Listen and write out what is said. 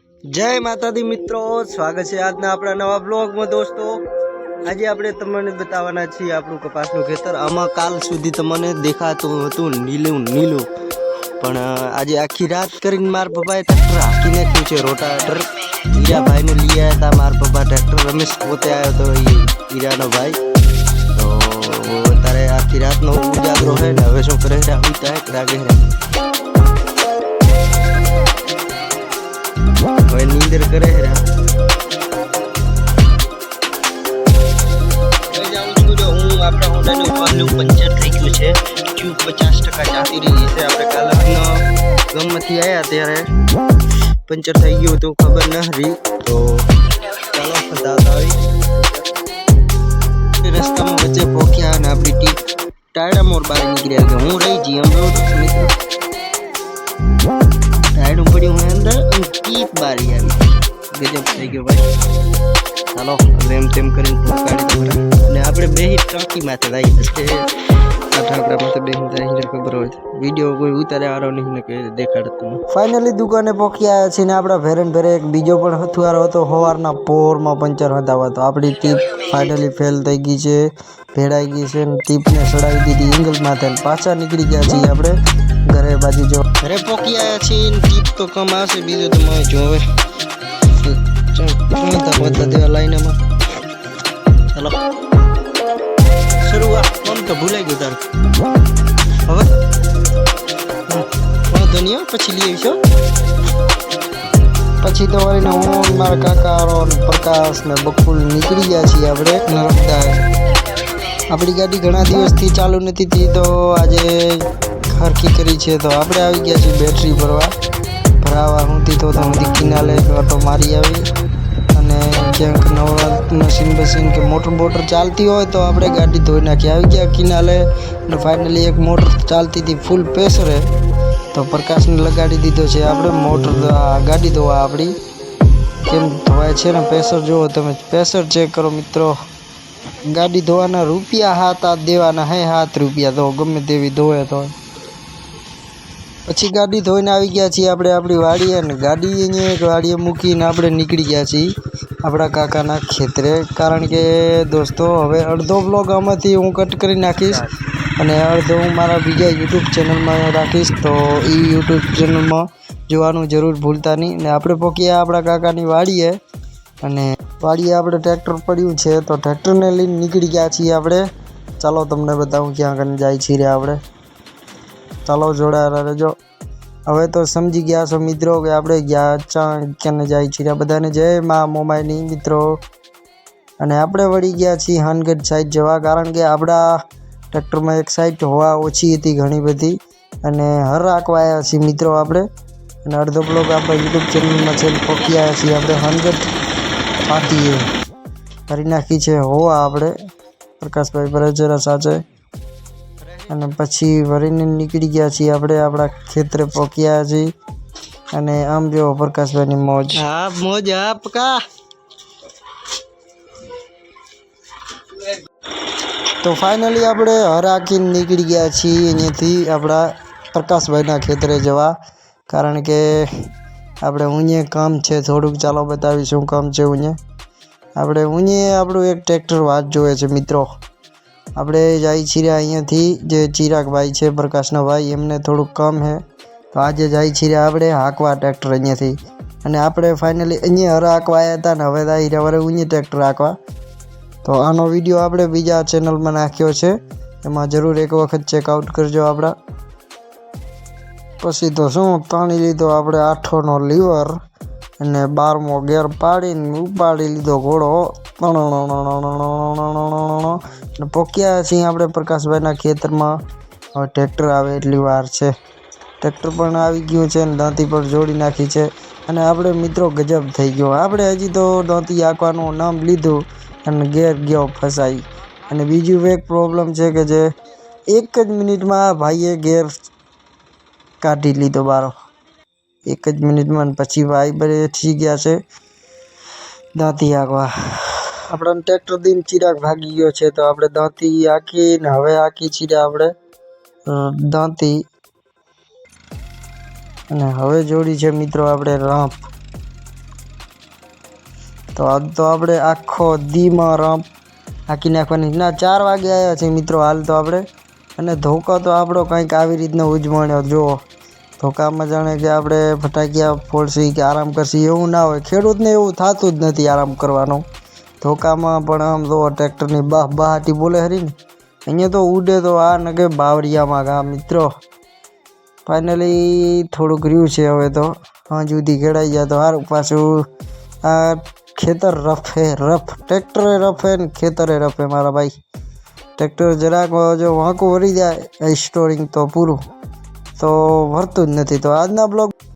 जय माता दी मित्रों, स्वागत है आज अपना नवा ब्लॉग में। दोस्तों आज આપણે તમને બતાવવાના છીએ આપણું કપાસનું ખેતર। આમાં કાલ સુધી તમને દેખાતું હતું નીલું નીલું, પણ આજે આખી રાત કરીને મારા પપ્પાએ ટ્રેક્ટર હાંકી નાખ્યું છે। રોટાવેટર હીરાભાઈને લઈ આવ્યા હતા મારા પપ્પા ટ્રેક્ટર। રમેશ પોતે આવ્યો હતો, હીરાનો ભાઈ। તો અત્યારે આખી રાતનો ઉજાગરો છે ને હવે શું કરે છે, ઉતા હે રાગે હવે નીંદર કરે છે। આપણા હોન્ડાનું પાલું પંચર થઈ ગયું છે, ટ્યુબ 50% જાતી રહી છે। આપણે કાલે ગામમાંથી આવ્યા ત્યારે પંચર થઈ ગયું હતું, ખબર ન હતી। તો ચાલો ફસાતા આવી રસ્તામાં વચ્ચે પહોંચ્યા અને આપણી ટીપ ટાયડા મોર બહાર નીકળ્યા કે હું રહી જઈ મિત્રો ટાયડું પડ્યું હું અંદર અને ટીપ બહાર આવી। ગજબ થઈ ગયો ભાઈ। ચાલો હવે એમ તેમ કરીને ગાડી અને આપણે બે ટાંકી માથે આવી પછી ઠાકરા માથે બે ખબર હોય વિડીયો કોઈ ઉતારે આરો નહીં ને કે દેખાડતો। ફાઇનલી દુકાને પહોંચી આવ્યા છીએ ને આપણા ભેરન ભેરે એક બીજો પણ હથુઆરો હતો, સવારના પોરમાં પંચર હતાવા તો આપણી ટીપ ફાઇનલી ફેલ થઈ ગઈ છે, ભેળાઈ ગઈ છે ને ટીપને સડાવી દીધી એંગલ માથે। પાછા નીકળી ગયા છીએ આપણે ઘરે બાજુ। જો ઘરે પહોંચી આવ્યા છીએ ટીપ તો કમ આવશે, બીજું તો મને જોવે બધા લાઈનમાં। ચાલો શરૂઆત કોમ તો ભૂલાઈ ગયું તારું, હવે ધનિયા પછી લઈ આવીશું। પછી તો વળીને હું મારા કાકા પ્રકાશ ને બકુલ નીકળી ગયા છીએ આપણે નર્મદા। આપણી ગાડી ઘણા દિવસથી ચાલુ નથી થઈ તો આજે હરખી કરી છે, તો આપણે આવી ગયા છીએ બેટરી ભરાવા હુંથી તો હુંથી કિનાલે ઓટો મારી આવી અને ક્યાંક નવા મશીન કે મોટર ચાલતી હોય તો આપણે ગાડી ધોઈ નાખી। આવી ગયા કિનાલે અને ફાઇનલી એક મોટર ચાલતી હતી ફૂલ પ્રેશરે તો પ્રકાશને લગાડી દીધો છે આપણે મોટર ગાડી ધોવા આપણી કેમ ધોવાય છે ને પ્રેશર જુઓ તમે, પ્રેશર ચેક કરો મિત્રો। ગાડી ધોવાના રૂપિયા 7 દેવાના હે, 7 રૂપિયા તો ગમે તેવી ધોવે તો। પછી ગાડી ધોઈને આવી ગયા છીએ આપણે આપણી વાડીએ અને ગાડી અહીંયા એક વાડીએ મૂકીને આપણે નીકળી ગયા છીએ આપણા કાકાના ખેતરે। કારણ કે દોસ્તો હવે અડધો બ્લોગ આમાંથી હું કટ કરી નાખીશ અને અડધો હું મારા બીજા યુટ્યુબ ચેનલમાં રાખીશ, તો એ યુટ્યુબ ચેનલમાં જોવાનું જરૂર ભૂલતા નહીં। ને આપણે પહોંચ્યા આપણા કાકાની વાડીએ અને વાડીએ આપણે ટ્રેક્ટર પડ્યું છે તો ટ્રેક્ટરને લઈને નીકળી ગયા છીએ આપણે। ચાલો તમને બતાવું ક્યાં કરીને જાય છીએ આપણે, ચાલો જોડાયેલા રહેજો। હવે તો સમજી ગયા છો મિત્રો કે આપણે ક્યાં જાય છીએ બધાને જય મા મોમાઈની મિત્રો। અને આપણે વળી ગયા છીએ હાનગઢ સાઈડ જવા, કારણ કે આપણા ટ્રેક્ટરમાં એક સાઈડ હવા ઓછી હતી ઘણી બધી અને હર રાખવા આવ્યા છીએ મિત્રો આપણે। અને અડધો બ્લોગ આપણા યુટ્યુબ ચેનલમાં છે, પહોંચી આવ્યા છીએ આપણે હાનગઢ પાટીએ કરી નાખી છે હોવા આપણે પ્રકાશભાઈ બરેજરા સાથે। અને પછી વરીને નીકળી ગયા છીએ આપણે આપણા ખેતરે પહોંચ્યા છીએ અને આમ જો પ્રકાશભાઈની મોજ, હા મોજ હા પકા। તો ફાઇનલી આપણે હરાકીને નીકળી ગયા છીએ અહીંયાથી આપણા પ્રકાશભાઈના ખેતરે જવા, કારણ કે આપણે ઊંઘે કામ છે થોડુંક। ચાલો બતાવીશ શું કામ છે ઊંઘે। આપણે ઊંઘે આપણું એક ટ્રેક્ટર વાત જોવે છે મિત્રો। આપણે જાય છીએ અહીંયાથી જે ચિરાગભાઈ છે પ્રકાશના ભાઈ, એમને થોડુંક કામ છે તો આજે જાય છીએ આપણે હાંકવા ટ્રેક્ટર અહીંયાથી। અને આપણે ફાઇનલી અહીંયા હરા હાંકવા આવ્યા હતા ને હવે હીરાવારે ઊંઘે ટ્રેક્ટર હાંકવા। તો આનો વિડીયો આપણે બીજા ચેનલમાં નાખ્યો છે, એમાં જરૂર એક વખત ચેકઆઉટ કરજો આપણા। પછી તો શું તાણી લીધો આપણે 8નો લીવર અને 12મો ગેર પાડીને ઉપાડી લીધો ઘોડો અને પહોંચ્યા છીએ આપણે પ્રકાશભાઈના ખેતરમાં। હવે ટ્રેક્ટર આવે એટલી વાર છે, ટ્રેક્ટર પણ આવી ગયું છે અને દાંતી પણ જોડી નાખી છે। અને આપણે મિત્રો ગજબ થઈ ગયો, આપણે હજી તો દાંતી હાંકવાનું નામ લીધું અને ગેર ગયો ફસાઈ। અને બીજું એક પ્રોબ્લેમ છે કે જે 1 જ મિનિટમાં ભાઈએ ગેર કાઢી લીધો બારો, 1 જ મિનિટમાં। પછી ભાઈ બેઠી ગયા છે દાંતી હાંકવા। આપણને ટ્રેક્ટર દઈને ચિરાગ ભાગી ગયો છે તો આપણે દાંતી હાંકીને હવે હાંકી છીએ આપણે દાંતી અને હવે જોડી છે મિત્રો આપણે રાંપ। તો આજ તો આપણે આખો દીમાં રમ હાકી નાખવાની ના 4 વાગે આવ્યા છે મિત્રો હાલ તો આપણે અને ધોકો તો આપણો કંઈક આવી રીતનો ઉજવણ્યો જો ધોકામાં જાણે કે આપણે ફટાકિયા ફોડશી કે આરામ કરશી એવું ના હોય ખેડૂતને એવું થતું જ નથી આરામ કરવાનો ધોકામાં પણ આમ તો ટ્રેક્ટરની બહાટી બોલે હરી ને અહીંયા તો ઉડે તો આ નગે બાવરિયામાં ગા મિત્રો ફાઇનલી થોડુંક રહ્યું છે હવે તો હાંજ સુધી ખેડાઈ જાય તો સારું પાછું આ ખેતર રફ ટ્રેક્ટરે રફે ને ખેતરે રફે મારા ભાઈ ટ્રેક્ટર જરાક જો વાંકું વળી જાય સ્ટોરિંગ તો પૂરું તો ભરતું જ નથી તો આજના બ્લોગ